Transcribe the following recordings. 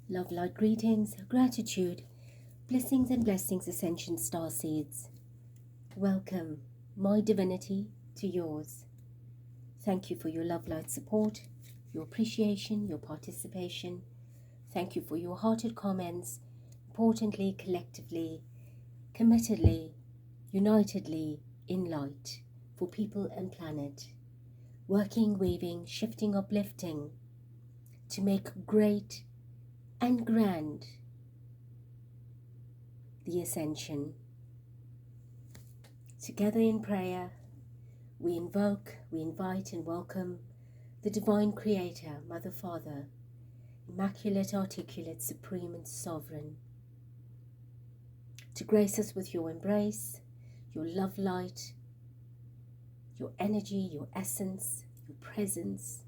Love, light, greetings, gratitude, blessings and blessings, Ascension Star Seeds. Welcome, my divinity, to yours. Thank you for your love, light support, your appreciation, your participation. Thank you for your hearted comments, importantly, collectively, committedly, unitedly, in light, for people and planet. Working, weaving, shifting, uplifting, to make great and grand the ascension. Together in prayer, we invoke, we invite and welcome the Divine Creator, Mother, Father, Immaculate, Articulate, Supreme and Sovereign, to grace us with your embrace, your love light, your energy, your essence, your presence,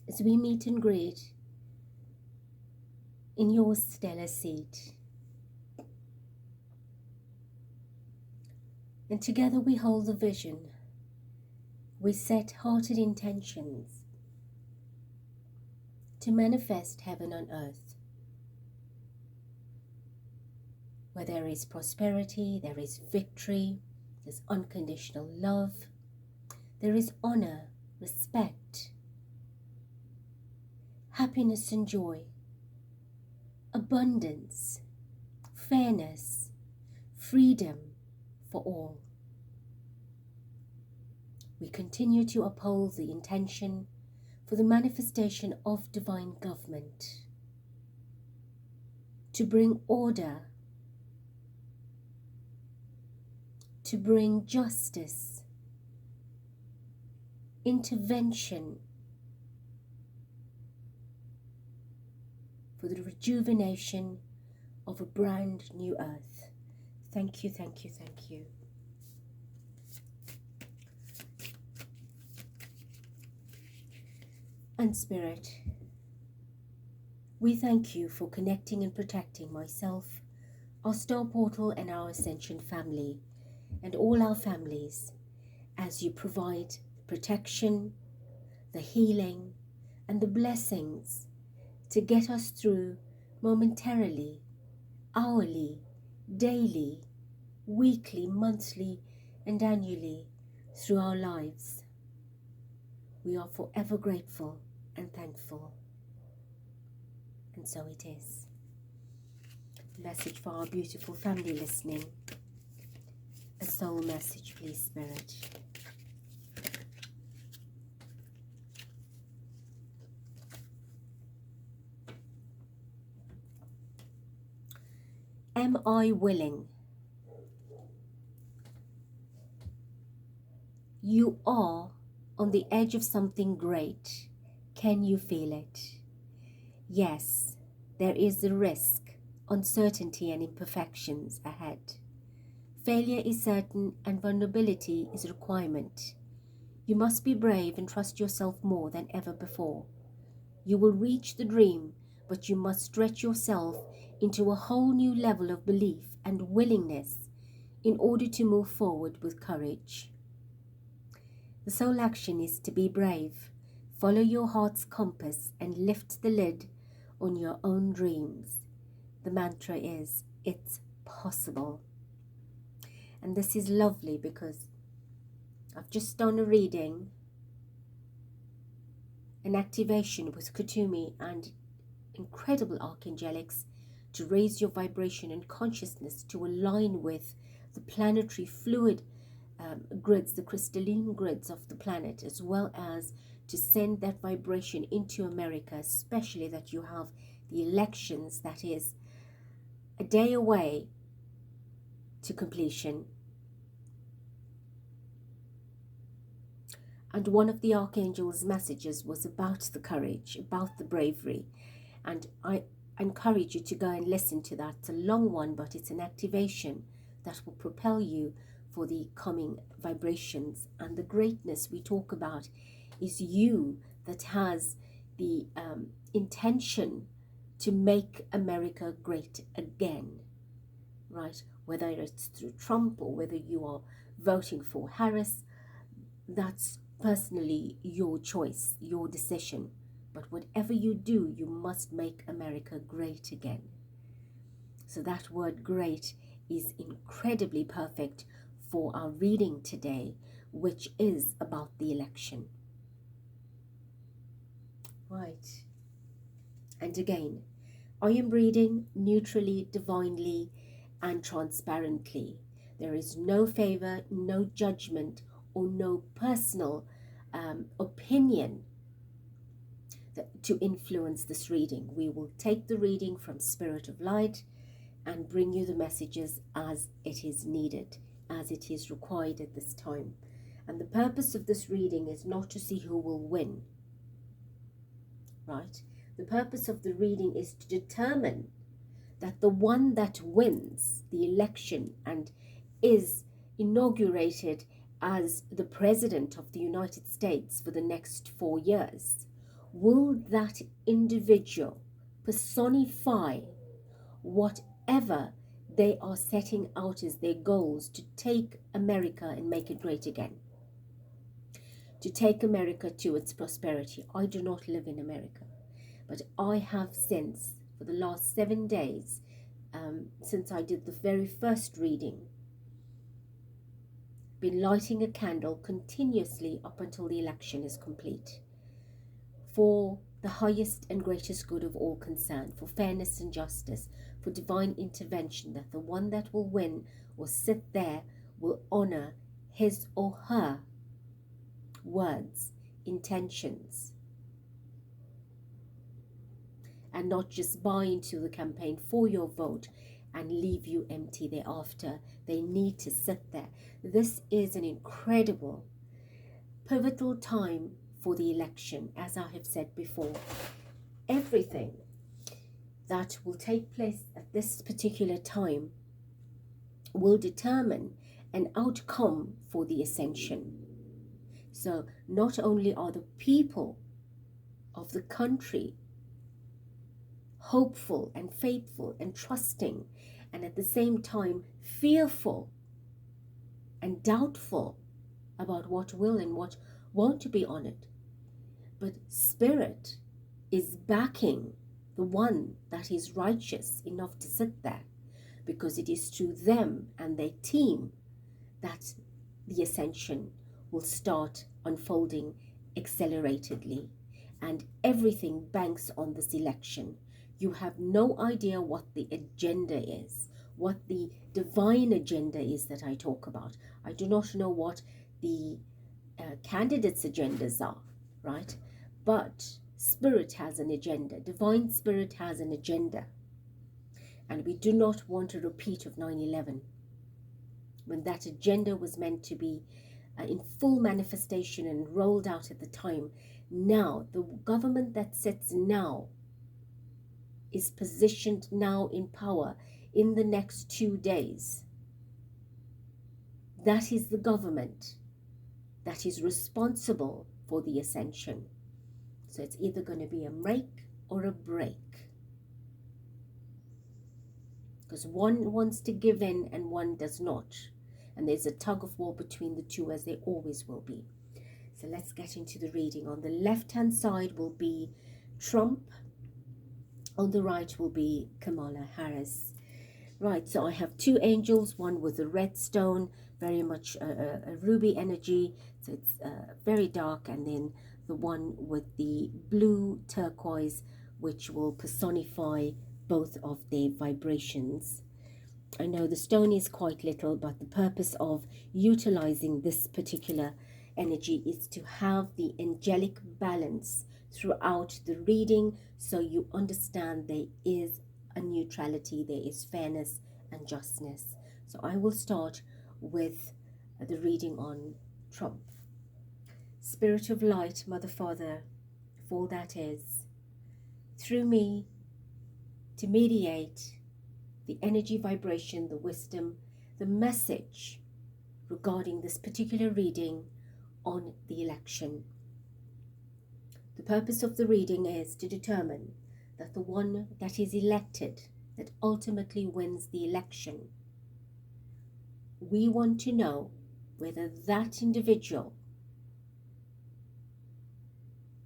as we meet and greet in your stellar seat. And together we hold the vision. We set hearted intentions to manifest heaven on earth. Where there is prosperity, there is victory, there's unconditional love, there is honor, respect, happiness and joy, abundance, fairness, freedom for all. We continue to uphold the intention for the manifestation of divine government, to bring order, to bring justice, intervention, for the rejuvenation of a brand new earth. Thank you, thank you, thank you. And Spirit, we thank you for connecting and protecting myself, our star portal and our Ascension family, and all our families, as you provide protection, the healing, and the blessings to get us through momentarily, hourly, daily, weekly, monthly, and annually through our lives. We are forever grateful and thankful. And so it is. Message for our beautiful family listening. A soul message, please, Spirit. Am I willing? You are on the edge of something great. Can you feel it? Yes, there is the risk, uncertainty and imperfections ahead. Failure is certain and vulnerability is a requirement. You must be brave and trust yourself more than ever before. You will reach the dream, but you must stretch yourself into a whole new level of belief and willingness in order to move forward with courage. The sole action is to be brave, follow your heart's compass and lift the lid on your own dreams. The mantra is, it's possible. And this is lovely because I've just done a reading, an activation with Kutumi and incredible archangelics to raise your vibration and consciousness to align with the planetary fluid grids, the crystalline grids of the planet, as well as to send that vibration into America, especially that you have the elections that is a day away to completion. And one of the archangel's messages was about the courage, about the bravery. And I encourage you to go and listen to that. It's a long one, but it's an activation that will propel you for the coming vibrations. And the greatness we talk about is you that has the intention to make America great again, right? Whether it's through Trump or whether you are voting for Harris, that's personally your choice, your decision. But whatever you do, you must make America great again. So that word great is incredibly perfect for our reading today, which is about the election. Right. And again, I am reading neutrally, divinely, and transparently. There is no favor, no judgment, or no personal opinion to influence this reading. We will take the reading from Spirit of Light and bring you the messages as it is needed, as it is required at this time. And the purpose of this reading is not to see who will win, right? The purpose of the reading is to determine that the one that wins the election and is inaugurated as the President of the United States for the next 4 years, will that individual personify whatever they are setting out as their goals to take America and make it great again, to take America to its prosperity? I do not live in America, but I have since, for the last 7 days, since I did the very first reading, been lighting a candle continuously up until the election is complete, for the highest and greatest good of all concerned, for fairness and justice, for divine intervention, that the one that will win or sit there will honor his or her words, intentions, and not just buy into the campaign for your vote and leave you empty thereafter. They need to sit there. This is an incredible, pivotal time for the election. As I have said before, everything that will take place at this particular time will determine an outcome for the ascension. So not only are the people of the country hopeful and faithful and trusting, and at the same time fearful and doubtful about what will and what won't be honored, but Spirit is backing the one that is righteous enough to sit there, because it is through them and their team that the ascension will start unfolding acceleratedly, and everything banks on this election. You have no idea what the agenda is, what the divine agenda is that I talk about. I do not know what the candidates' agendas are, right? But Spirit has an agenda. Divine Spirit has an agenda. And we do not want a repeat of 9/11, when that agenda was meant to be in full manifestation and rolled out at the time. Now, the government that sits now is positioned now in power in the next 2 days. That is the government that is responsible for the ascension. So it's either going to be a make or a break, because one wants to give in and one does not, and there's a tug of war between the two, as there always will be. So let's get into the reading. On the left hand side will be Trump, on the right will be Kamala Harris. Right, so I have two angels, one with a red stone, very much a ruby energy, so it's very dark, and then the one with the blue turquoise, which will personify both of their vibrations. I know the stone is quite little, but the purpose of utilizing this particular energy is to have the angelic balance throughout the reading, so you understand there is a neutrality, there is fairness and justness. So I will start with the reading on Trump. Spirit of Light, Mother, Father, of all that is, through me to mediate the energy vibration, the wisdom, the message regarding this particular reading on the election. The purpose of the reading is to determine that the one that is elected, that ultimately wins the election, we want to know whether that individual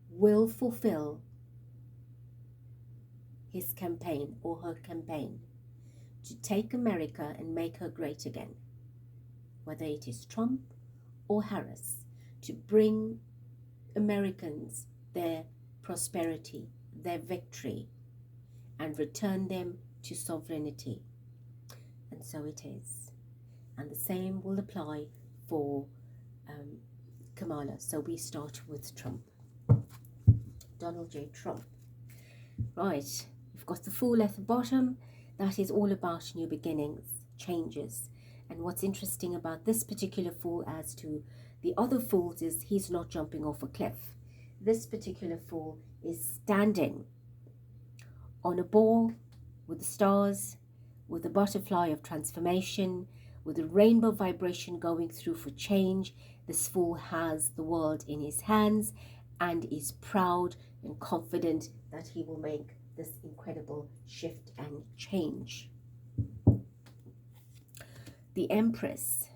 will fulfill his campaign or her campaign to take America and make her great again, whether it is Trump or Harris, to bring Americans their prosperity, their victory, and return them to sovereignty. And so it is. And the same will apply for Kamala. So we start with Trump. Donald J. Trump. Right, we've got the Fool at the bottom. That is all about new beginnings, changes. And what's interesting about this particular Fool as to the other Fools is he's not jumping off a cliff. This particular Fool is standing on a ball with the stars, with the butterfly of transformation, with the rainbow vibration going through for change. This Fool has the world in his hands and is proud and confident that he will make this incredible shift and change. The Empress,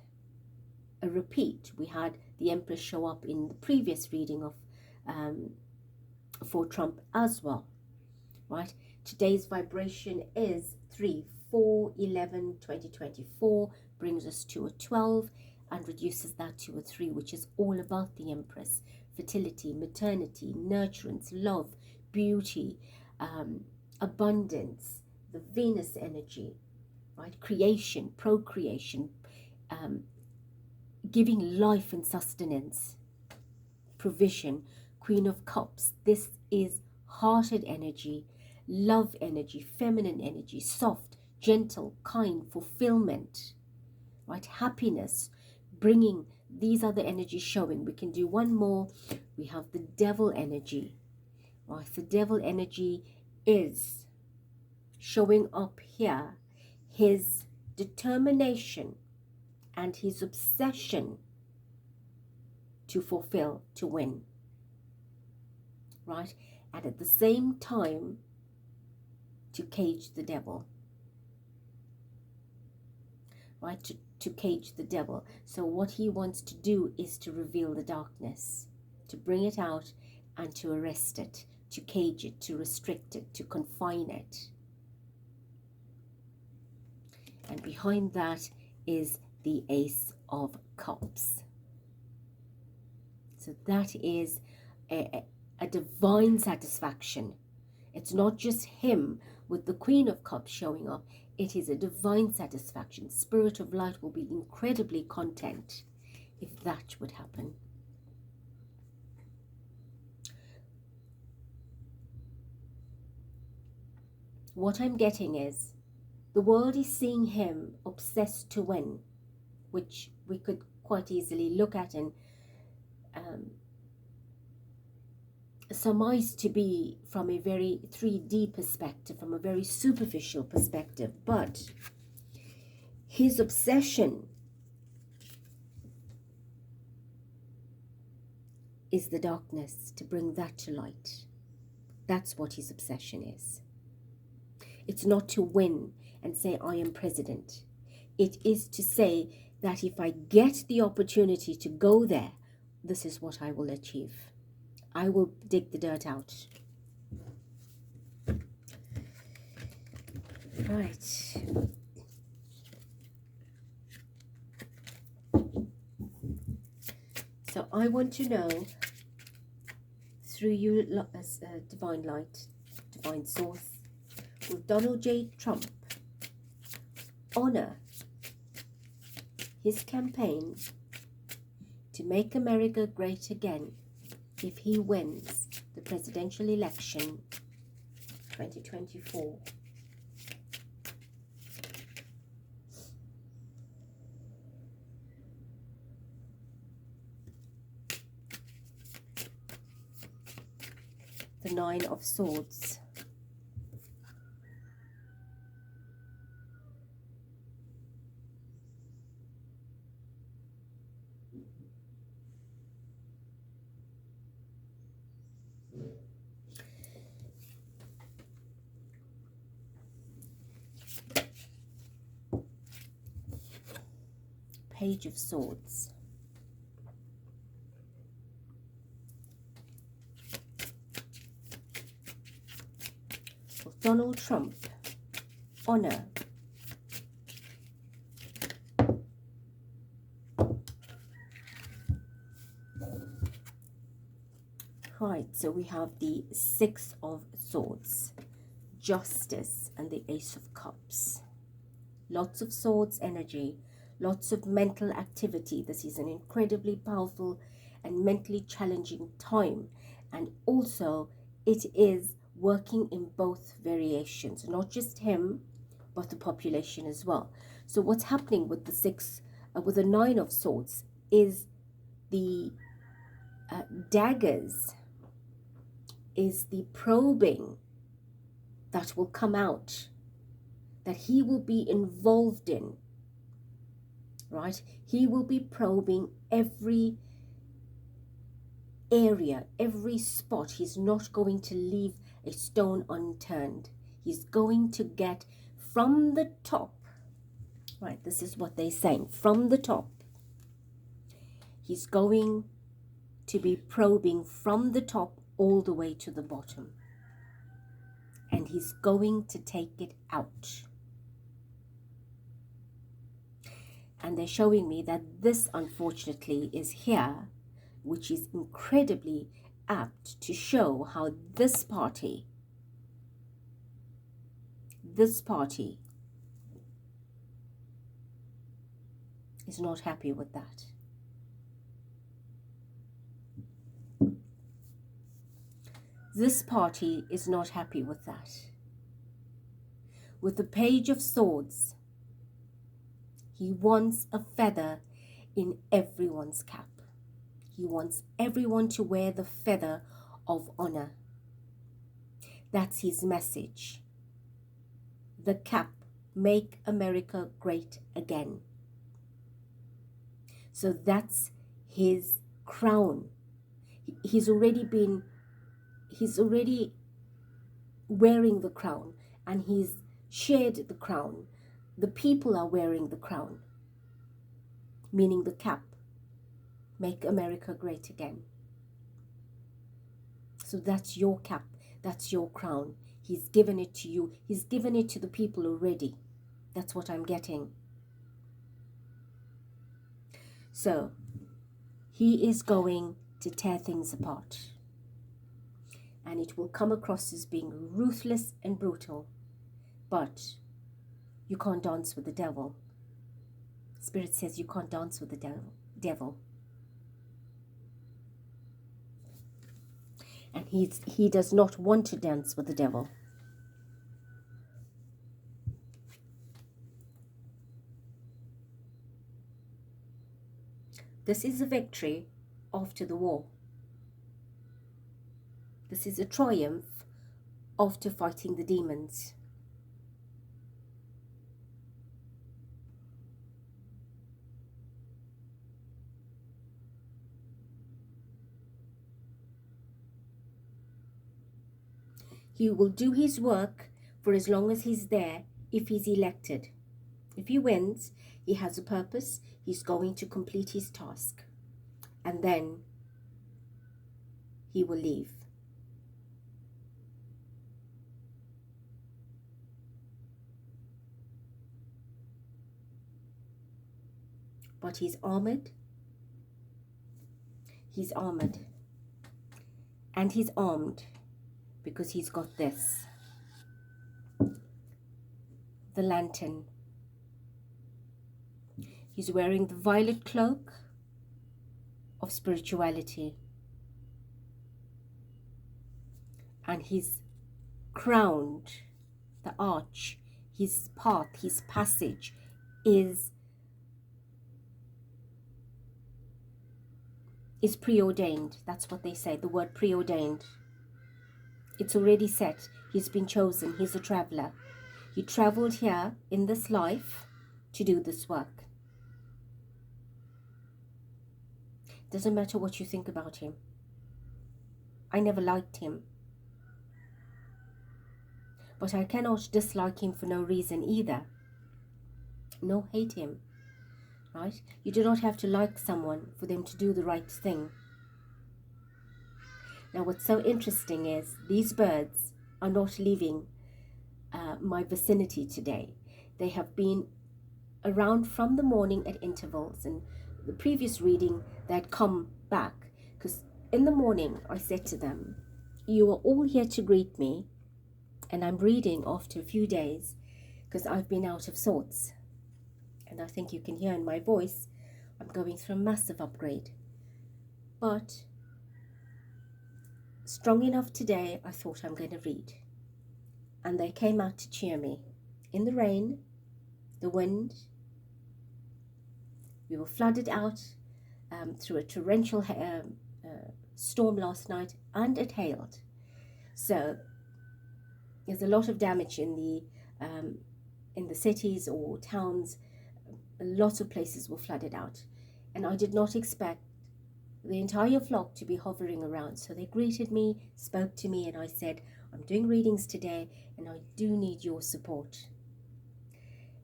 a repeat. We had the Empress show up in the previous reading of for Trump as well, right? Today's vibration is 3-4-11-2024, brings us to a 12 and reduces that to a 3, which is all about the Empress. Fertility, maternity, nurturance, love, beauty, abundance, the Venus energy, right? Creation, procreation, giving life and sustenance, provision. Queen of Cups. This is hearted energy, love energy, feminine energy, soft, gentle, kind, fulfillment, right? Happiness, bringing. These are the energies showing. We can do one more. We have the Devil energy, right? The Devil energy is showing up here. His determination and his obsession to fulfill, to win, right? And at the same time, to cage the devil, right? To cage the devil. So what he wants to do is to reveal the darkness, to bring it out and to arrest it, to cage it, to restrict it, to confine it. And behind that is the Ace of Cups. So that is a divine satisfaction. It's not just him with the Queen of Cups showing up. It is a divine satisfaction. Spirit of light will be incredibly content if that would happen. What I'm getting is the world is seeing him obsessed to win, which we could quite easily look at and surmise to be from a very 3D perspective, from a very superficial perspective. But his obsession is the darkness, to bring that to light. That's what his obsession is. It's not to win and say, I am president. It is to say that if I get the opportunity to go there, this is what I will achieve. I will dig the dirt out. Right. So I want to know, through you, divine light, divine source, will Donald J. Trump honor his campaign to make America great again if he wins the presidential election 2024? The Nine of Swords. Page of Swords. We'll Donald Trump, honor. Right, so we have the Six of Swords, Justice, and the Ace of Cups. Lots of swords energy, lots of mental activity. This is an incredibly powerful and mentally challenging time. And also, it is working in both variations, not just him, but the population as well. So what's happening with the Nine of Swords is the daggers, is the probing that will come out, that he will be involved in, right? He will be probing every area, every spot. He's not going to leave a stone unturned. He's going to get from the top, right? This is what they're saying, from the top. He's going to be probing from the top all the way to the bottom. And he's going to take it out. And they're showing me that this, unfortunately, is here, which is incredibly apt to show how this party is not happy with that. This party is not happy with that. With the Page of Swords, he wants a feather in everyone's cap. He wants everyone to wear the feather of honor. That's his message. The cap, make America great again. So that's his crown. He's already wearing the crown, and he's shared the crown. The people are wearing the crown, meaning the cap, make America great again. So that's your cap, that's your crown. He's given it to you. He's given it to the people already. That's what I'm getting. So he is going to tear things apart. And it will come across as being ruthless and brutal. But you can't dance with the devil. Spirit says you can't dance with the devil. And he does not want to dance with the devil. This is a victory after the war. This is a triumph after fighting the demons. He will do his work for as long as he's there if he's elected. If he wins, he has a purpose. He's going to complete his task. And then he will leave. But he's armored. He's armored. And he's armed because he's got this. The lantern. He's wearing the violet cloak of spirituality. And he's crowned, the arch, his path, his passage is preordained. That's what they say, the word preordained. It's already set. He's been chosen. He's a traveler. He traveled here in this life to do this work. Doesn't matter what you think about him. I never liked him. But I cannot dislike him for no reason either. No, hate him. Right? You do not have to like someone for them to do the right thing. Now what's so interesting is these birds are not leaving my vicinity today. They have been around from the morning at intervals, and the previous reading they had come back, because in the morning I said to them, you are all here to greet me, and I'm reading after a few days because I've been out of sorts, and I think you can hear in my voice I'm going through a massive upgrade, but strong enough today I thought I'm going to read. And they came out to cheer me in the rain, the wind. We were flooded out through a torrential storm last night, and it hailed. So there's a lot of damage in the cities or towns. A lot of places were flooded out, and I did not expect the entire flock to be hovering around. So they greeted me, spoke to me, and I said, I'm doing readings today and I do need your support.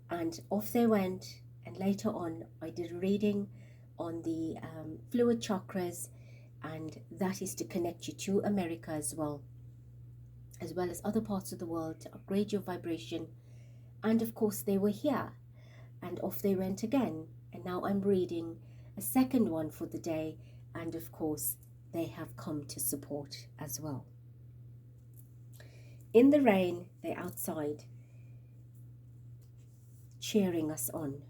And off they went, and later on I did a reading on the fluid chakras, and that is to connect you to America as well as other parts of the world, to upgrade your vibration. And of course they were here, and off they went again, and now I'm reading a second one for the day, and of course they have come to support as well. In the rain, they're outside cheering us on,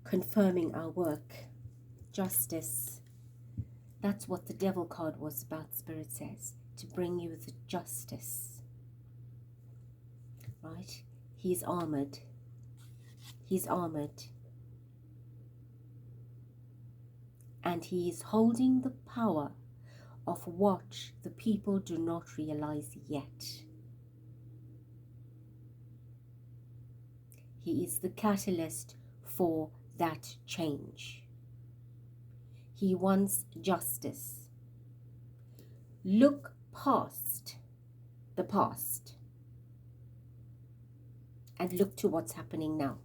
confirming our work. Justice. That's what the devil card was about, Spirit says, to bring you the justice. Right? He's armored. He's armored. And he is holding the power of what the people do not realize yet. He is the catalyst for that change. He wants justice. Look past the past and look to what's happening now.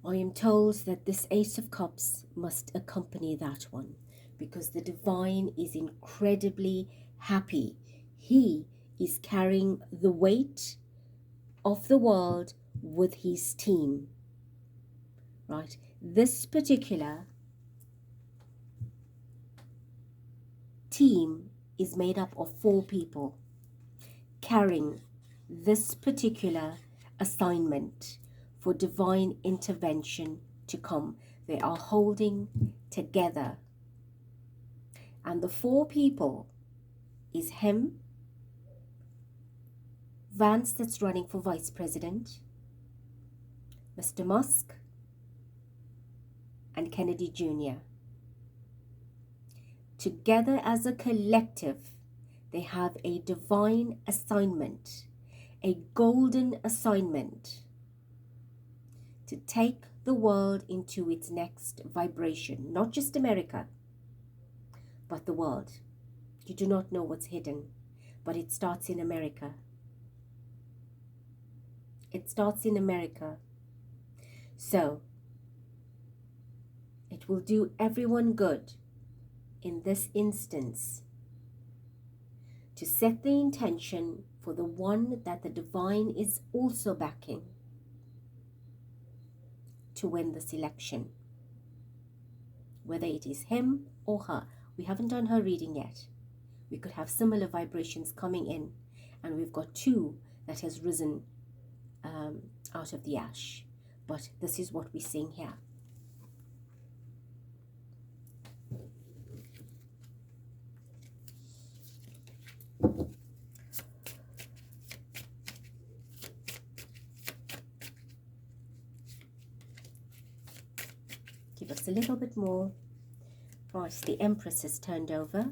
I am told that this Ace of Cups must accompany that one, because the divine is incredibly happy. He is carrying the weight of the world with his team, right? This particular team is made up of 4 people carrying this particular assignment for divine intervention to come. They are holding together, and the 4 people is him, Vance, that's running for Vice President, Mr. Musk, and Kennedy Jr. Together as a collective, they have a divine assignment, a golden assignment, to take the world into its next vibration. Not just America, but the world. You do not know what's hidden, but it starts in America. It starts in America. So it will do everyone good in this instance to set the intention for the one that the divine is also backing to win this election. Whether it is him or her. We haven't done her reading yet. We could have similar vibrations coming in, and we've got 2 that has risen out of the ash. But this is what we're seeing here. Give us a little bit more. Right, the Empress has turned over.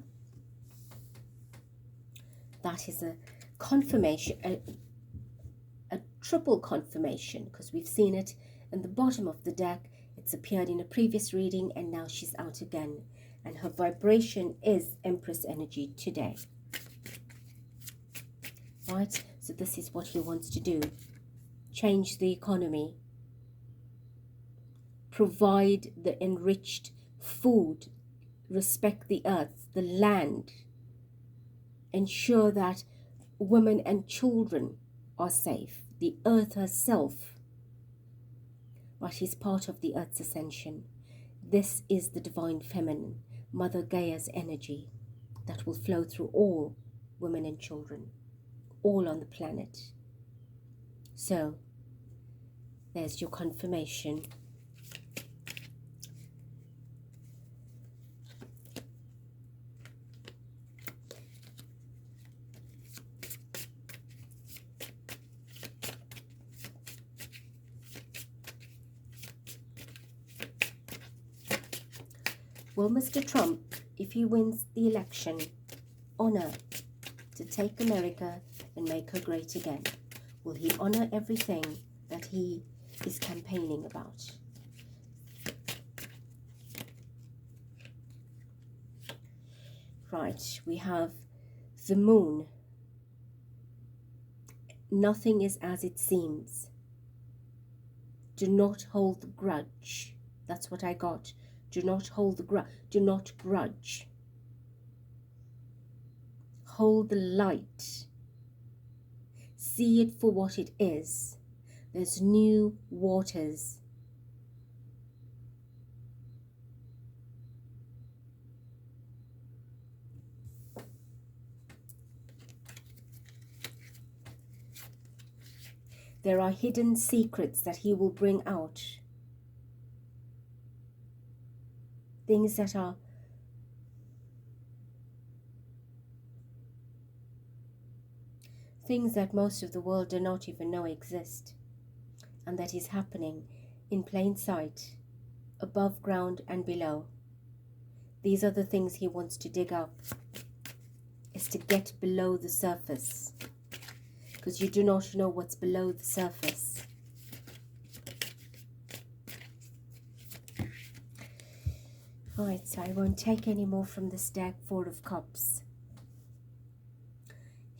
That is a confirmation, a triple confirmation, because we've seen it in the bottom of the deck. It's appeared in a previous reading, and now she's out again. And her vibration is Empress energy today. Right, so this is what he wants to do. Change the economy. Provide the enriched food. Respect the earth, the land. ensure that women and children are safe, the earth herself. But he's part of the earth's ascension. This is the divine feminine, Mother Gaia's energy that will flow through all women and children, all on the planet. So, there's your confirmation. Will Mr. Trump, if he wins the election, honor to take America and make her great again? Will he honor everything that he is campaigning about? Right, we have the moon. Nothing is as it seems. Do not hold the grudge. That's what I got. Do not hold the grudge. Do not grudge. Hold the light. See it for what it is. There's new waters. There are hidden secrets that he will bring out. Things that are things that most of the world do not even know exist, and that is happening in plain sight, above ground and below. These are the things he wants to dig up, is to get below the surface, because you do not know what's below the surface. Right, so I won't take any more from this deck. Four of Cups.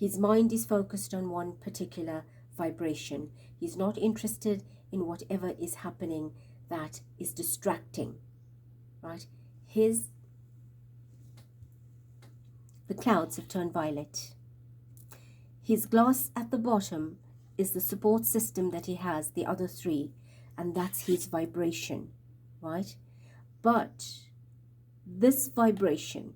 His mind is focused on one particular vibration. He's not interested in whatever is happening that is distracting, right? The clouds have turned violet. His glass at the bottom is the support system that he has, the other three, and that's his vibration, right? But this vibration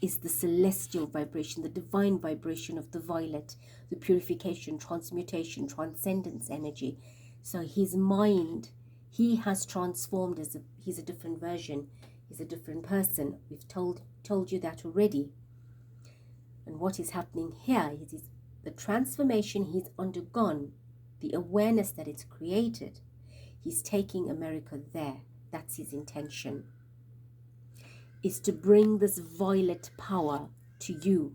is the celestial vibration, the divine vibration of the violet, the purification, transmutation, transcendence energy. So his mind, he has transformed he's a different version, he's a different person. We've told you that already. And what is happening here is the transformation he's undergone, the awareness that it's created. He's taking America there. That's his intention, is to bring this violet power to you.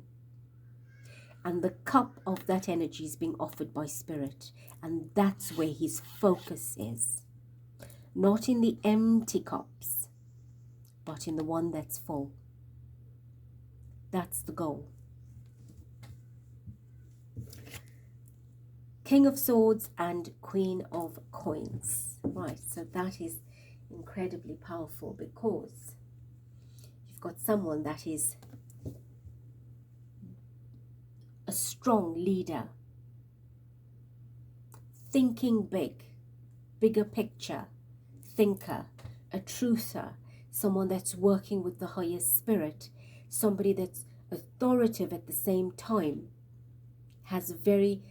And the cup of that energy is being offered by Spirit. And that's where his focus is. Not in the empty cups, but in the one that's full. That's the goal. King of Swords and Queen of Coins. Right, so that is incredibly powerful, because got someone that is a strong leader, thinking big, bigger picture, thinker, a truther, someone that's working with the higher spirit, somebody that's authoritative at the same time, has a very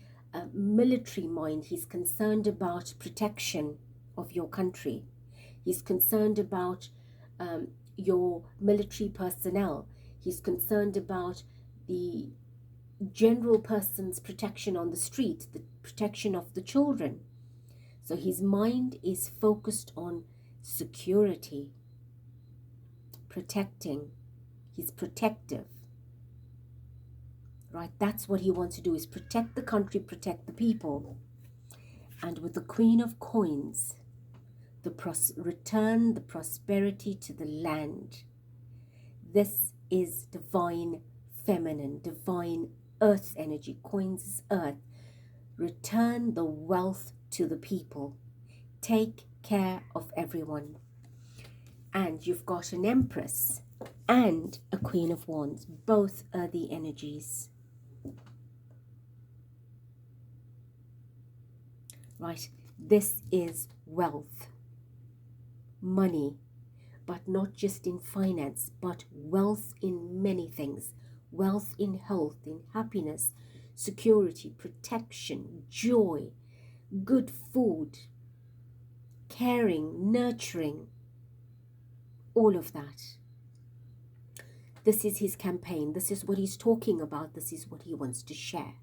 military mind. He's concerned about protection of your country. He's concerned about your military personnel. He's concerned about the general person's protection on the street, the protection of the children. So his mind is focused on security, protecting. He's protective, right? That's what he wants to do, is protect the country, protect the people. And with the Queen of Coins, return the prosperity to the land. This is divine feminine, divine earth energy. Coins is earth. Return the wealth to the people. Take care of everyone. And you've got an Empress and a Queen of Wands. Both are the energies. Right, this is wealth, money, but not just in finance, but wealth in many things. Wealth in health, in happiness, security, protection, joy, good food, caring, nurturing, all of that. This is his campaign. This is what he's talking about. This is what he wants to share.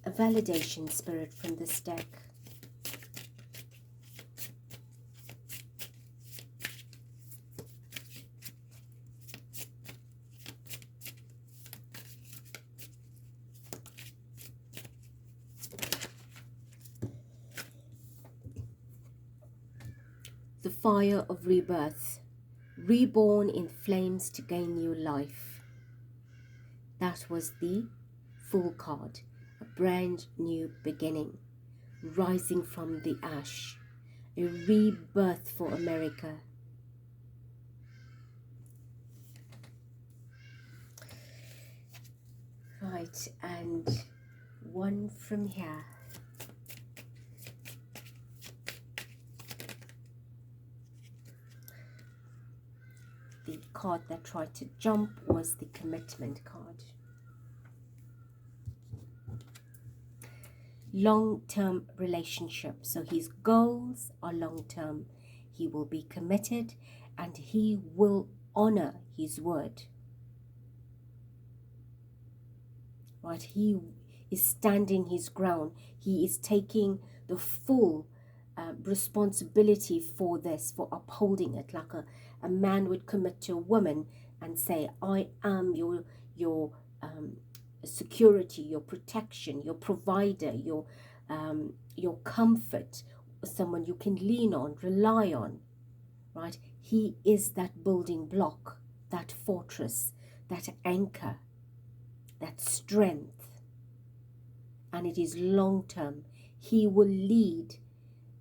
A validation spirit from this deck. The fire of rebirth, reborn in flames to gain new life. That was the Fool card, a brand new beginning, rising from the ash, a rebirth for America. Right, and one from here. The card that tried to jump was the commitment card. Long-term relationship. So his goals are long-term. He will be committed and he will honor his word. Right? He is standing his ground. He is taking the full responsibility for this, for upholding it, like a man would commit to a woman and say, I am your security, your protection, your provider, your comfort, someone you can lean on, rely on, right? He is that building block, that fortress, that anchor, that strength, and it is long-term. He will lead,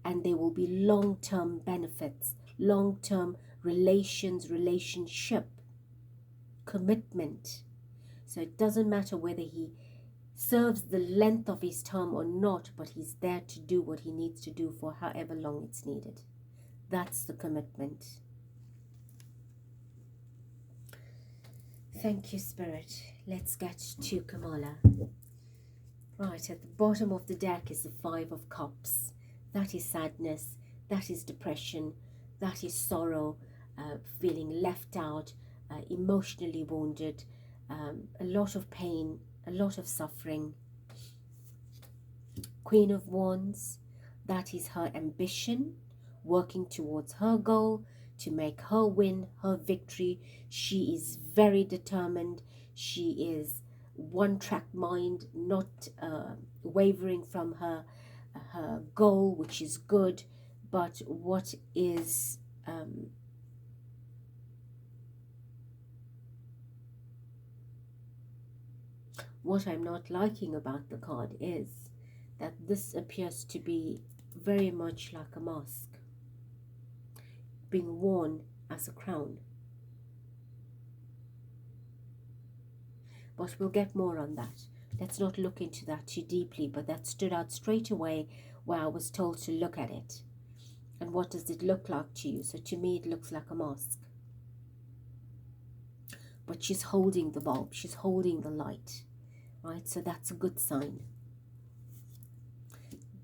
and there will be long-term benefits, long-term relationship, commitment. So it doesn't matter whether he serves the length of his term or not, but he's there to do what he needs to do for however long it's needed. That's the commitment. Thank you, Spirit. Let's get to Kamala. Right, at the bottom of the deck is the Five of Cups. That is sadness, that is depression, that is sorrow, feeling left out, emotionally wounded, a lot of pain, a lot of suffering. Queen of Wands, that is her ambition, working towards her goal, to make her win, her victory. She is very determined. She is one-track mind, not wavering from her goal, which is good. But what is what I'm not liking about the card is that this appears to be very much like a mask being worn as a crown. But we'll get more on that. Let's not look into that too deeply, but that stood out straight away where I was told to look at it. And what does it look like to you? So to me it looks like a mask. But she's holding the bulb, she's holding the light, right? So that's a good sign.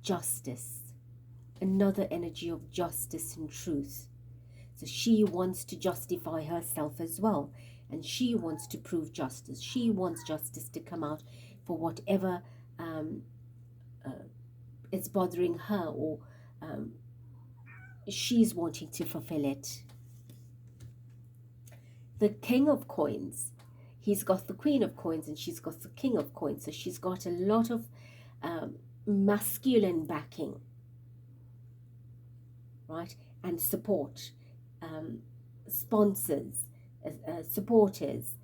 Justice, another energy of justice and truth. So she wants to justify herself as well, and she wants to prove justice. She wants justice to come out for whatever is bothering her, or she's wanting to fulfill it. The King of Coins, he's got the Queen of Coins and she's got the King of Coins. So she's got a lot of masculine backing, right? And support, sponsors, supporters,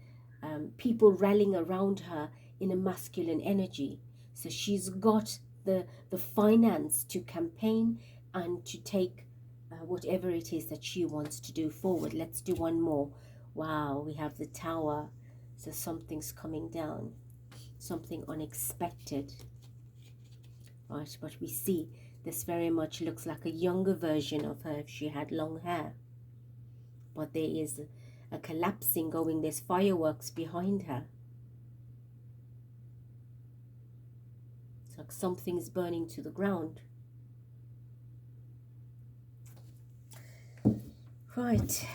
people rallying around her in a masculine energy. So she's got the finance to campaign and to take whatever it is that she wants to do forward. Let's do one more. Wow, we have the Tower. So something's coming down, something unexpected, right? But we see this very much looks like a younger version of her if she had long hair. But there is a collapsing going. There's fireworks behind her. It's like something's burning to the ground. Right.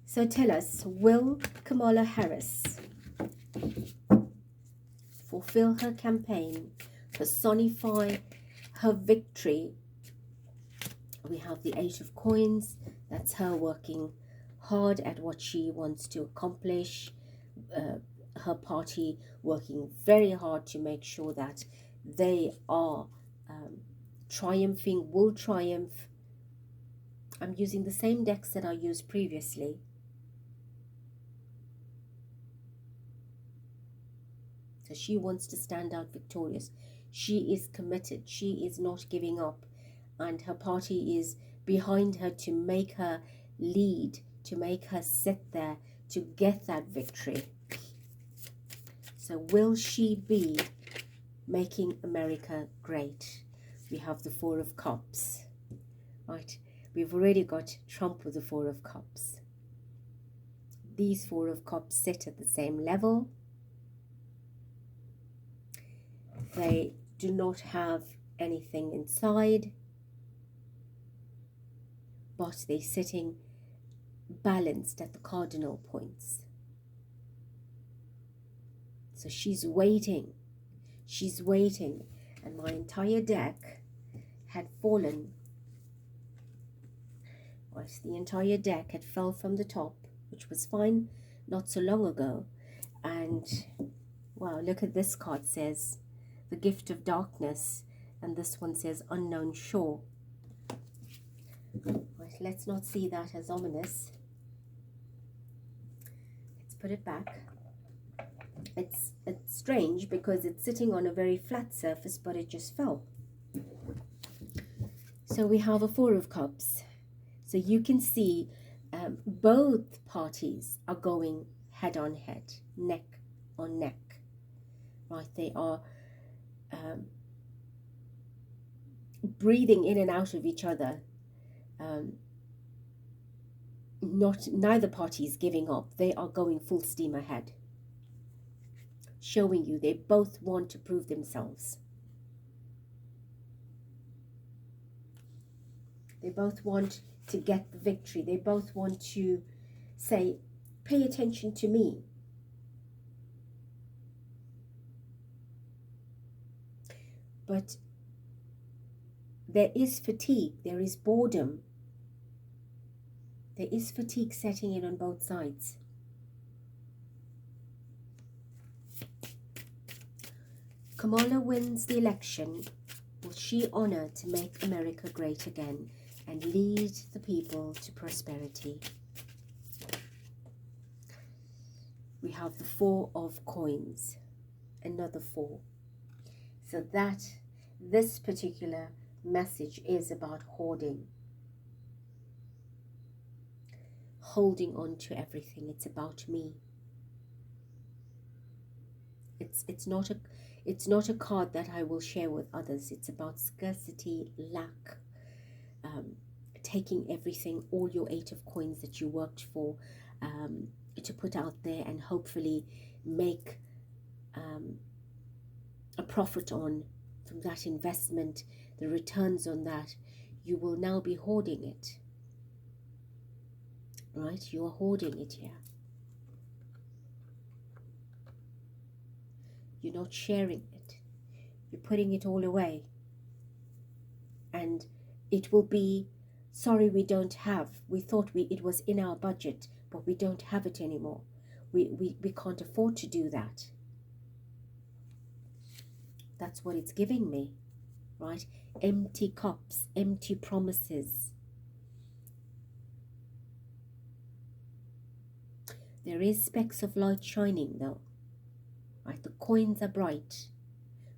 So tell us, will Kamala Harris fulfill her campaign, personify her victory? We have the Eight of Coins. That's her working hard at what she wants to accomplish. Her party working very hard to make sure that they are triumphing, will triumph. I'm using the same decks that I used previously. So she wants to stand out victorious. She is committed. She is not giving up. And her party is behind her to make her lead, to make her sit there, to get that victory. So will she be making America great? We have the Four of Cups, right? We've already got Trump with the Four of Cups. These Four of Cups sit at the same level. They do not have anything inside, but they're sitting balanced at the cardinal points. So she's waiting. She's waiting. And my entire deck had fallen. Right, the entire deck had fell from the top, which was fine not so long ago. And wow, look at this card. It says the gift of darkness, and this one says unknown shore. Right, let's not see that as ominous. Let's put it back. It's strange because it's sitting on a very flat surface, but it just fell. So we have a Four of Cups. So you can see both parties are going head on head, neck on neck. Right, they are breathing in and out of each other. Neither party is giving up. They are going full steam ahead, showing you they both want to prove themselves. They both want to get the victory. They both want to say, pay attention to me. But there is fatigue, there is boredom. There is fatigue setting in on both sides. Kamala wins the election. Will she honor to make America great again and lead the people to prosperity? We have the Four of Coins, another four. So that this particular message is about hoarding, holding on to everything. It's about me. It's not a card that I will share with others. It's about scarcity, lack, taking everything, all your Eight of Coins that you worked for, to put out there and hopefully make a profit on from that investment, the returns on that. You will now be hoarding it, right? You are hoarding it here. You're not sharing it. You're putting it all away. And it will be, sorry, we don't have. We thought it was in our budget, but we don't have it anymore. We can't afford to do that. That's what it's giving me, right? Empty cups, empty promises. There is specks of light shining though. Right? The coins are bright.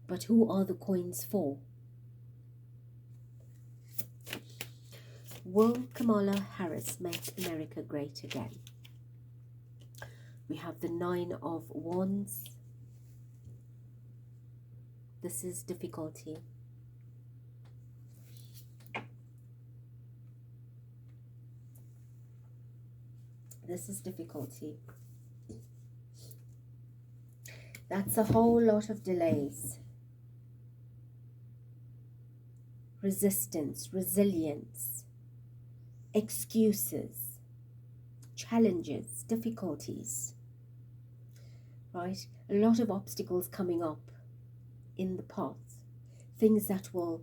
But who are the coins for? Will Kamala Harris make America great again? We have the 9 of Wands. This is difficulty. This is difficulty. That's a whole lot of delays. Resistance, resilience, excuses, challenges, difficulties. Right? A lot of obstacles coming up in the path. Things that will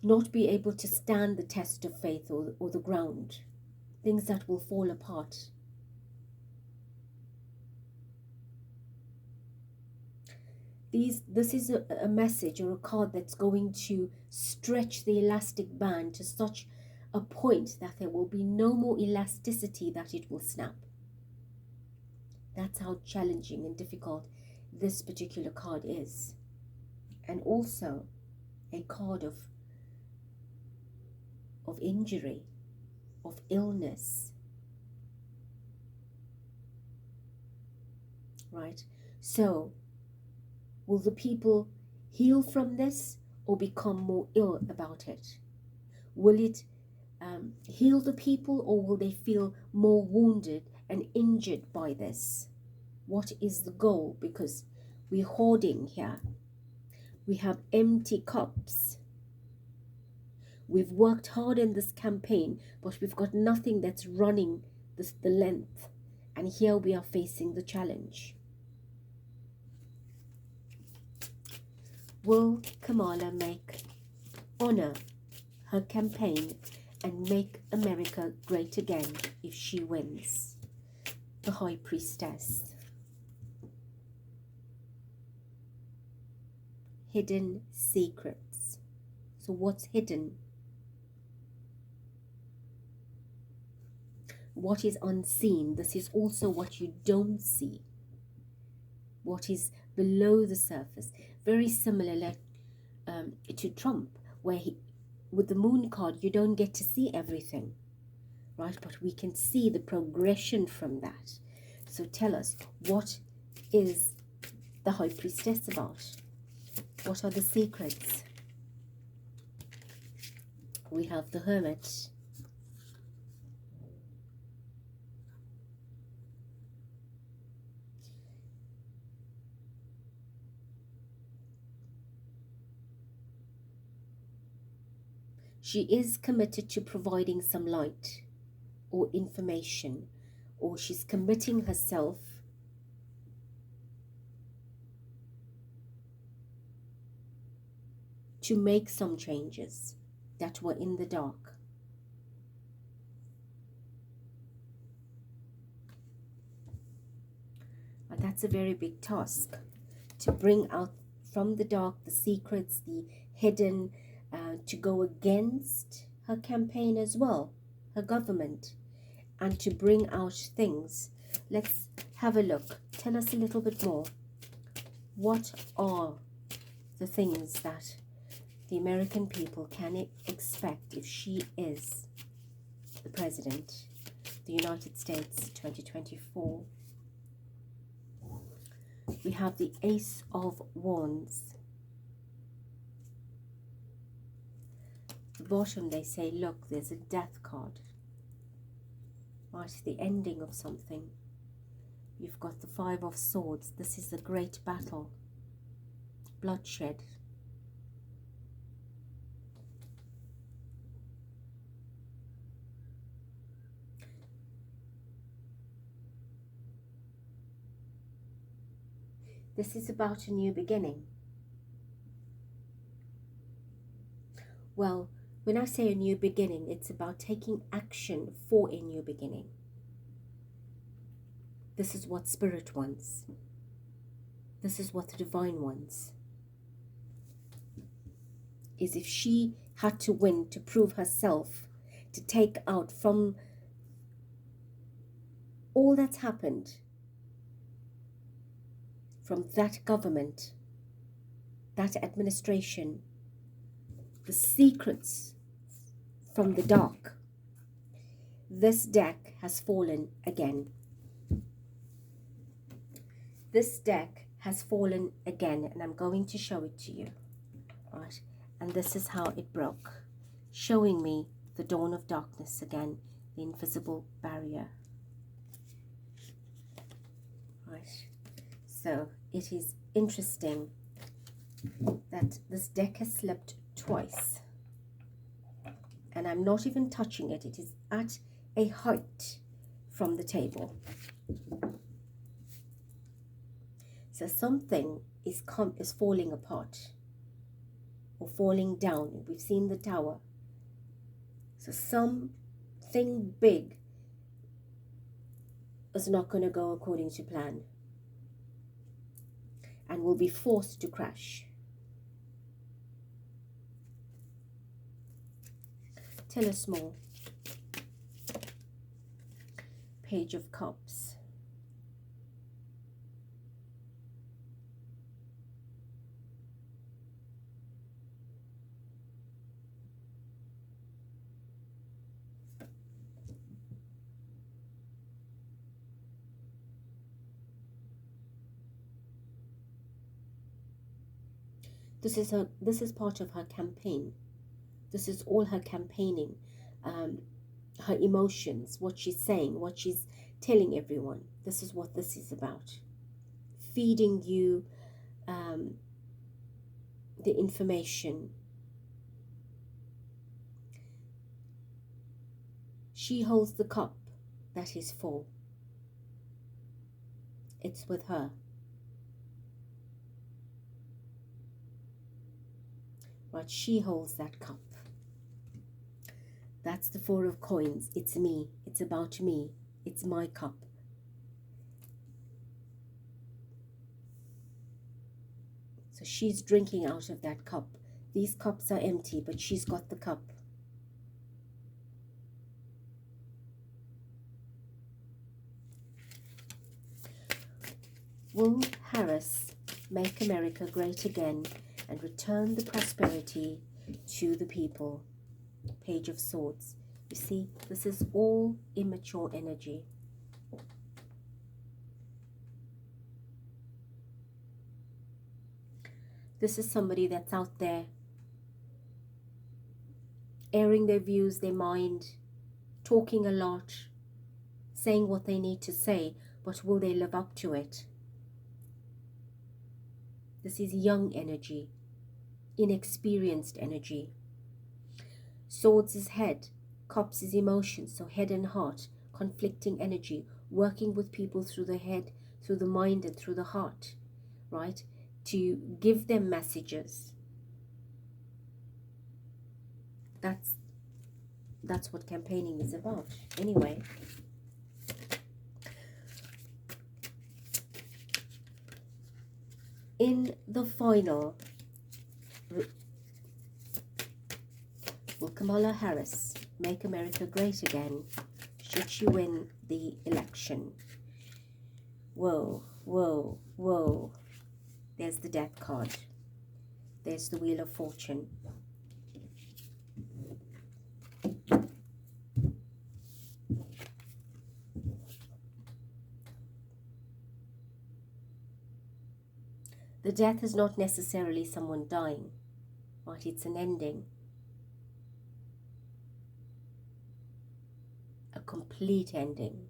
not be able to stand the test of faith or the ground. Things that will fall apart. This is a message or a card that's going to stretch the elastic band to such a point that there will be no more elasticity that it will snap. That's how challenging and difficult this particular card is. And also a card of injury, of illness. Right? So, will the people heal from this or become more ill about it? Will it heal the people, or will they feel more wounded and injured by this? What is the goal? Because we're hoarding here. We have empty cups. We've worked hard in this campaign, but we've got nothing that's running the length. And here we are facing the challenge. Will Kamala honor her campaign and make America great again if she wins? The High Priestess. Hidden secrets. So what's hidden? What is unseen? This is also what you don't see. What is below the surface. Very similar to Trump, where with the Moon card, you don't get to see everything, right? But we can see the progression from that. So tell us, what is the High Priestess about? What are the secrets? We have the Hermit. She is committed to providing some light or information, or she's committing herself to make some changes that were in the dark. And that's a very big task, to bring out from the dark the secrets, the hidden, to go against her campaign as well, her government, and to bring out things. Let's have a look. Tell us a little bit more. What are the things that the American people can expect if she is the president of the United States 2024? We have the Ace of Wands. At the bottom they say, look, there's a death card. Right, the ending of something. You've got the Five of Swords. This is a great battle. Bloodshed. This is about a new beginning. Well, when I say a new beginning, it's about taking action for a new beginning. This is what Spirit wants. This is what the Divine wants. Is if she had to win to prove herself, to take out from all that's happened from that government, that administration, the secrets from the dark, this deck has fallen again. This deck has fallen again, and I'm going to show it to you. Right? And this is how it broke, showing me the dawn of darkness again, the invisible barrier. Right? So it is interesting that this deck has slipped twice, and I'm not even touching it. It is at a height from the table. So something is falling apart or falling down. We've seen the tower. So something big is not going to go according to plan and will be forced to crash. Tell us more. Page of Cups. This is part of her campaign. This is all her campaigning, her emotions, what she's saying, what she's telling everyone. This is what this is about. Feeding you the information. She holds the cup that is full. It's with her. But she holds that cup. That's the Four of Coins. It's me. It's about me. It's my cup. So she's drinking out of that cup. These cups are empty, but she's got the cup. Will Harris make America great again and return the prosperity to the people? Page of Swords. You see, this is all immature energy. This is somebody that's out there airing their views, their mind, talking a lot, saying what they need to say, but will they live up to it? This is young energy, inexperienced energy. Swords is head, cups is emotions, so head and heart, conflicting energy, working with people through the head, through the mind, and through the heart, right? To give them messages. That's what campaigning is about. Anyway. In the final, will Kamala Harris make America great again should she win the election? Whoa, whoa, whoa. There's the Death card. There's the Wheel of Fortune. The death is not necessarily someone dying, but it's an ending. A complete ending.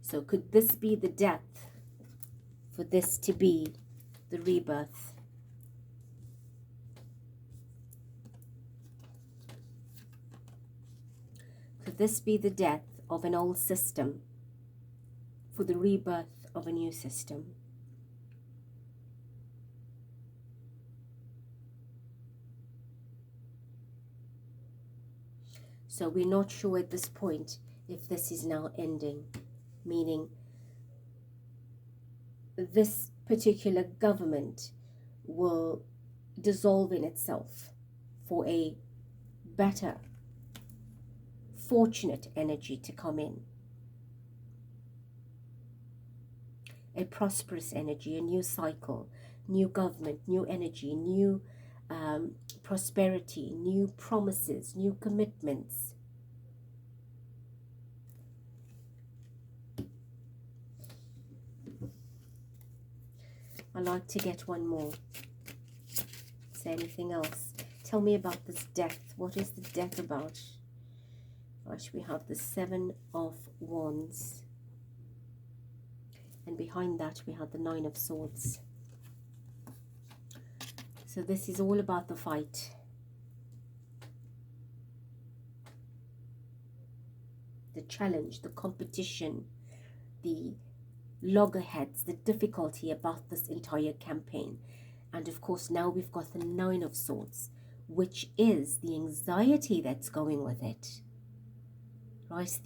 So could this be the death for this to be the rebirth? Could this be the death of an old system for the rebirth of a new system? So we're not sure at this point if this is now ending, meaning this particular government will dissolve in itself for a better, fortunate energy to come in. a prosperous energy, a new cycle, new government, new energy, new prosperity, new promises, new commitments. I'd like to get one more. Is there anything else? Tell me about this death. What is the death about? Right, we have the 7 of Wands. And behind that we have the 9 of Swords. So this is all about the fight. The challenge, the competition, the loggerheads, the difficulty about this entire campaign. And of course now we've got the 9 of Swords, which is the anxiety that's going with it. Right,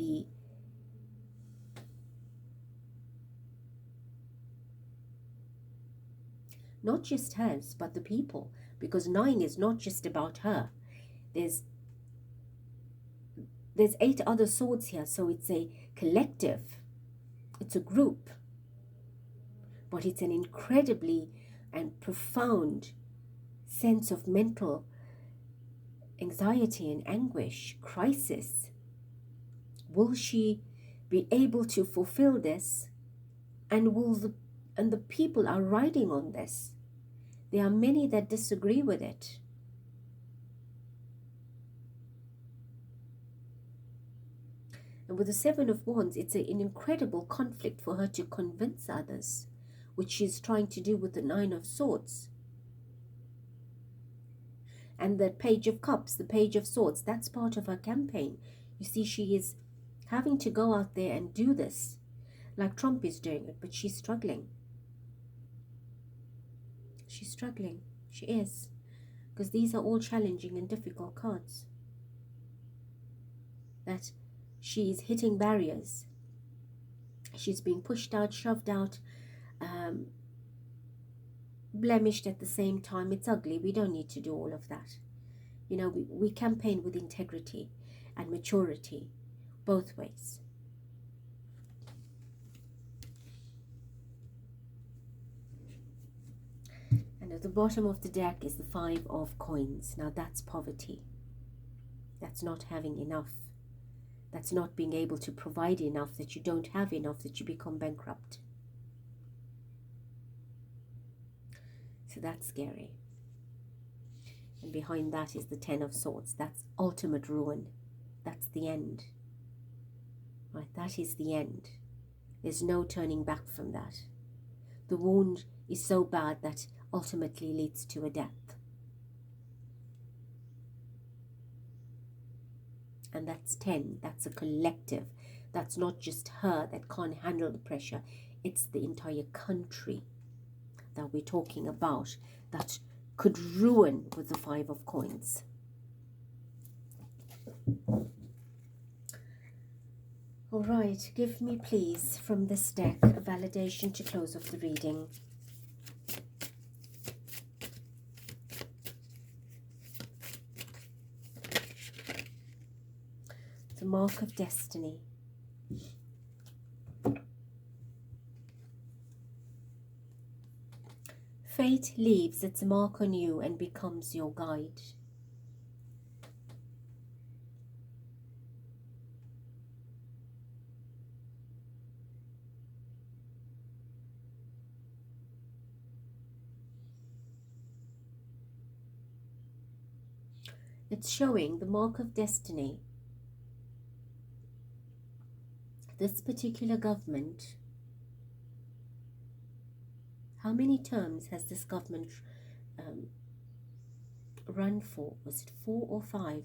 not just hers, but the people, because 9 is not just about her. There's 8 other swords here, so it's a collective, it's a group, but it's an incredibly and profound sense of mental anxiety and anguish, crisis. Will she be able to fulfill this? And the people are riding on this. There are many that disagree with it. And with the 7 of Wands, it's an incredible conflict for her to convince others, which she's trying to do with the 9 of Swords. And the Page of Cups, the Page of Swords, that's part of her campaign. You see, she is having to go out there and do this, like Trump is doing it, but she's struggling. She's struggling. She is. Because these are all challenging and difficult cards. That she's hitting barriers. She's being pushed out, shoved out, blemished at the same time. It's ugly. We don't need to do all of that. You know, we campaign with integrity and maturity, both ways. And at the bottom of the deck is the 5 of Coins. Now that's poverty. That's not having enough. That's not being able to provide enough, that you don't have enough, that you become bankrupt. So that's scary. And behind that is the 10 of Swords. That's ultimate ruin. That's the end. Right, that is the end. There's no turning back from that. The wound is so bad that ultimately leads to a death. And that's 10. That's a collective. That's not just her that can't handle the pressure. It's the entire country that we're talking about that could ruin with the 5 of Coins. All right, give me please from this deck a validation to close off the reading. The mark of destiny. Fate leaves its mark on you and becomes your guide. It's showing the mark of destiny. This particular government, how many terms has this government run for? Was it 4 or 5?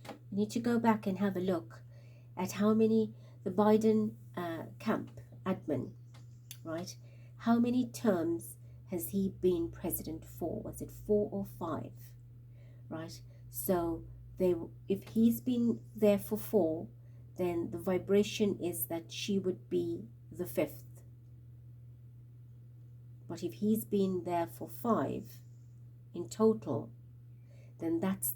You need to go back and have a look at how many the Biden camp admin, right? How many terms has he been president for? Was it 4 or 5? Right? So if he's been there for 4, then the vibration is that she would be the 5th. But if he's been there for 5 in total, then that's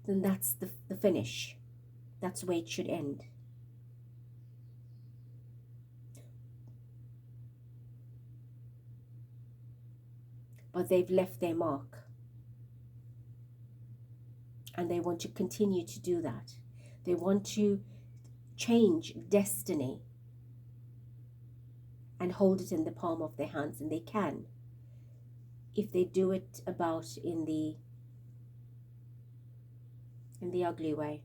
the finish. That's where it should end. But they've left their mark. And they want to continue to do that. They want to change destiny and hold it in the palm of their hands. And they can, if they do it about in the ugly way.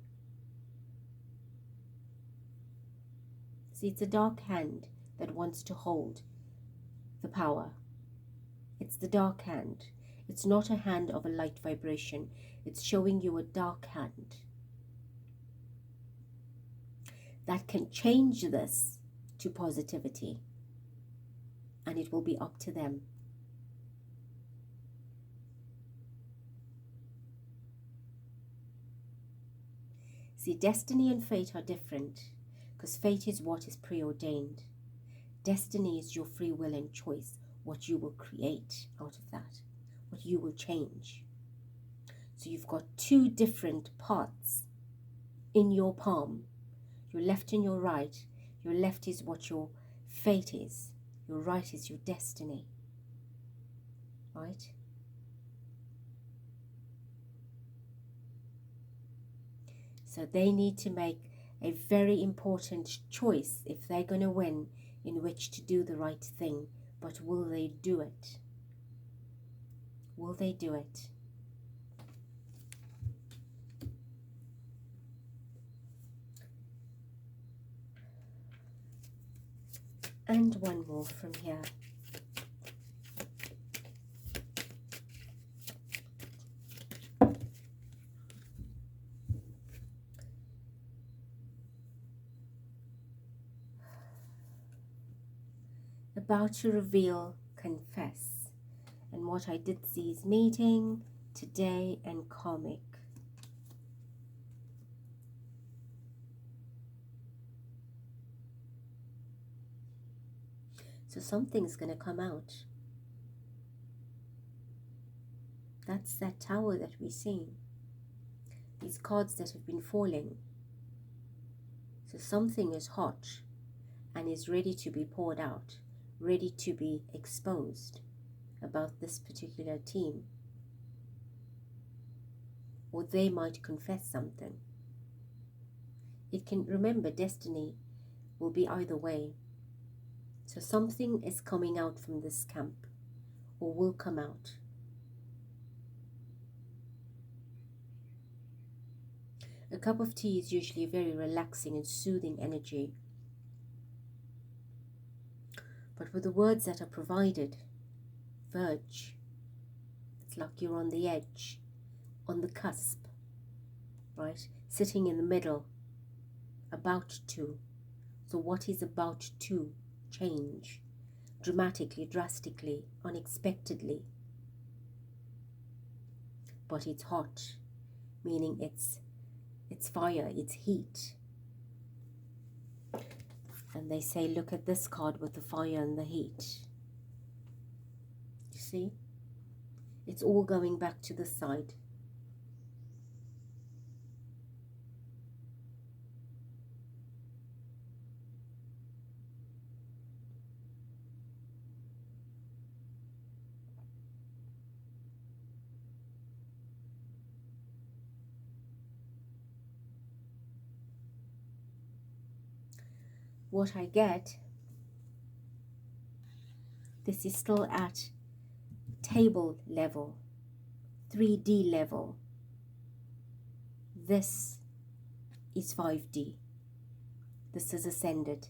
See, it's a dark hand that wants to hold the power. It's the dark hand. It's not a hand of a light vibration. It's showing you a dark hand that can change this to positivity. And it will be up to them. See, destiny and fate are different, because fate is what is preordained. Destiny is your free will and choice, what you will create out of that, what you will change. So you've got two different parts in your palm, your left and your right. Your left is what your fate is, your right is your destiny, right? So they need to make a very important choice if they're going to win, in which to do the right thing. But will they do it? Will they do it? And one more from here. About to reveal, confess. And what I did see is meeting, today, and karmic. So something's going to come out. That's that tower that we've seen. These cards that have been falling. So something is hot and is ready to be poured out, ready to be exposed about this particular team. Or they might confess something. It can, remember, destiny will be either way. So something is coming out from this camp, or will come out. A cup of tea is usually a very relaxing and soothing energy. But with the words that are provided, verge, it's like you're on the edge, on the cusp, right? Sitting in the middle, about to. So what is about to change? Dramatically, drastically, unexpectedly. But it's hot, meaning it's fire, it's heat. And they say, look at this card with the fire and the heat. You see? It's all going back to the side. What I get, this is still at table level, 3D level. This is 5D. This is ascended.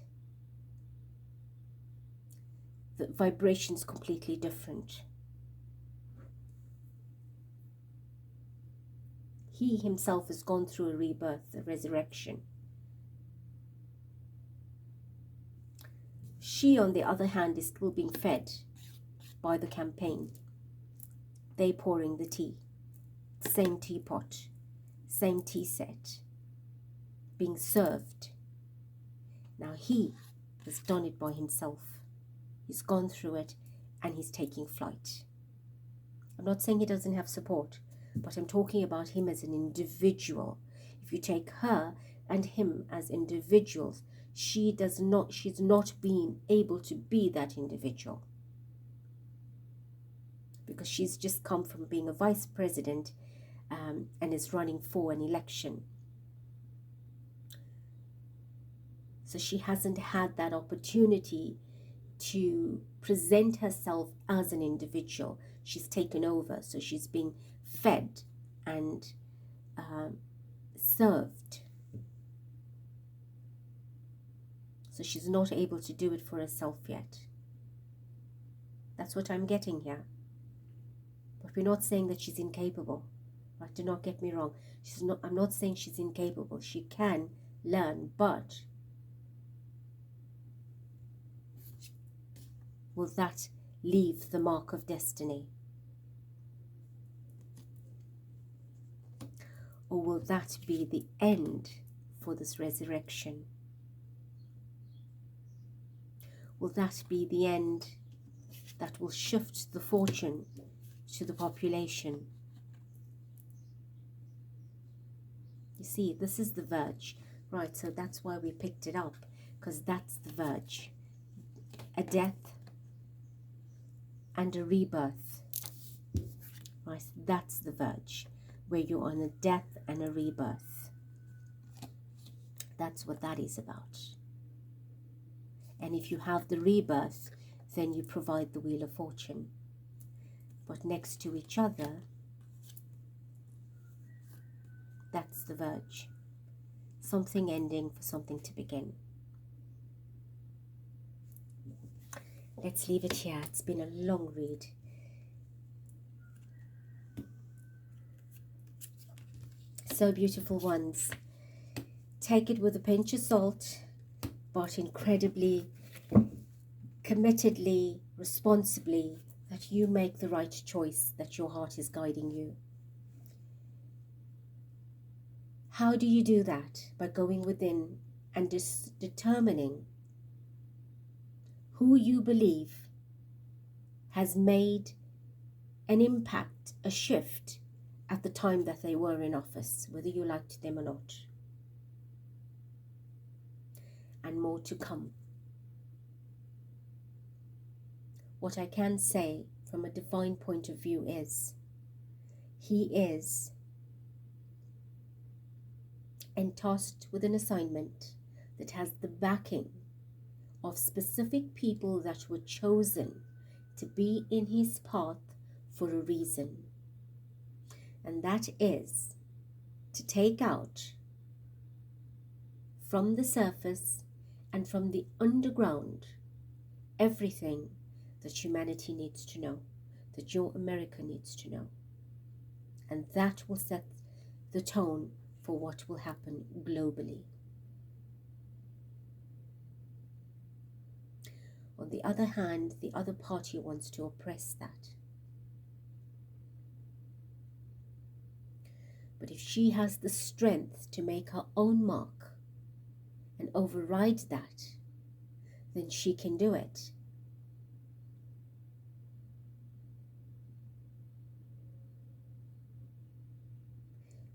The vibration's completely different. He himself has gone through a rebirth, a resurrection. She, on the other hand, is still being fed by the campaign. They pouring the tea. Same teapot, same tea set, being served. Now he has done it by himself. He's gone through it and he's taking flight. I'm not saying he doesn't have support, but I'm talking about him as an individual. If you take her, and him as individuals, she's not being able to be that individual, because she's just come from being a vice president and is running for an election. So she hasn't had that opportunity to present herself as an individual. She's taken over, so she's being fed and served. So she's not able to do it for herself yet. That's what I'm getting here. But we're not saying that she's incapable. Right? Do not get me wrong. I'm not saying she's incapable. She can learn, but will that leave the mark of destiny? Or will that be the end for this resurrection? Will that be the end that will shift the fortune to the population? You see, this is the verge. Right, so that's why we picked it up, because that's the verge. A death and a rebirth. Right, that's the verge, where you're on a death and a rebirth. That's what that is about. And if you have the rebirth, then you provide the wheel of fortune. But next to each other, that's the verge. Something ending for something to begin. Let's leave it here. It's been a long read. So beautiful ones. Take it with a pinch of salt, but incredibly, committedly, responsibly, that you make the right choice, that your heart is guiding you. How do you do that? By going within and determining who you believe has made an impact, a shift at the time that they were in office, whether you liked them or not. And more to come. What I can say from a divine point of view is, he is entrusted with an assignment that has the backing of specific people that were chosen to be in his path for a reason. And that is to take out from the surface and from the underground everything that humanity needs to know, that your America needs to know. And that will set the tone for what will happen globally. On the other hand, the other party wants to oppress that. But if she has the strength to make her own mark and override that, then she can do it.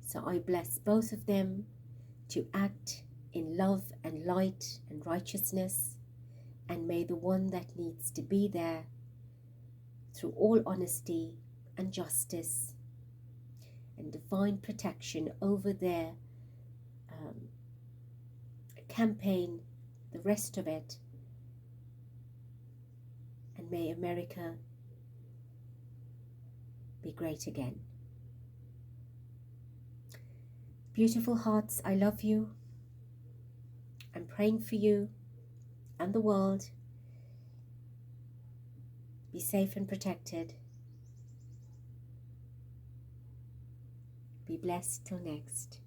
So I bless both of them to act in love and light and righteousness, and may the one that needs to be there through all honesty and justice and divine protection over their campaign, the rest of it, and may America be great again. Beautiful hearts, I love you. I'm praying for you and the world. Be safe and protected. Be blessed till next.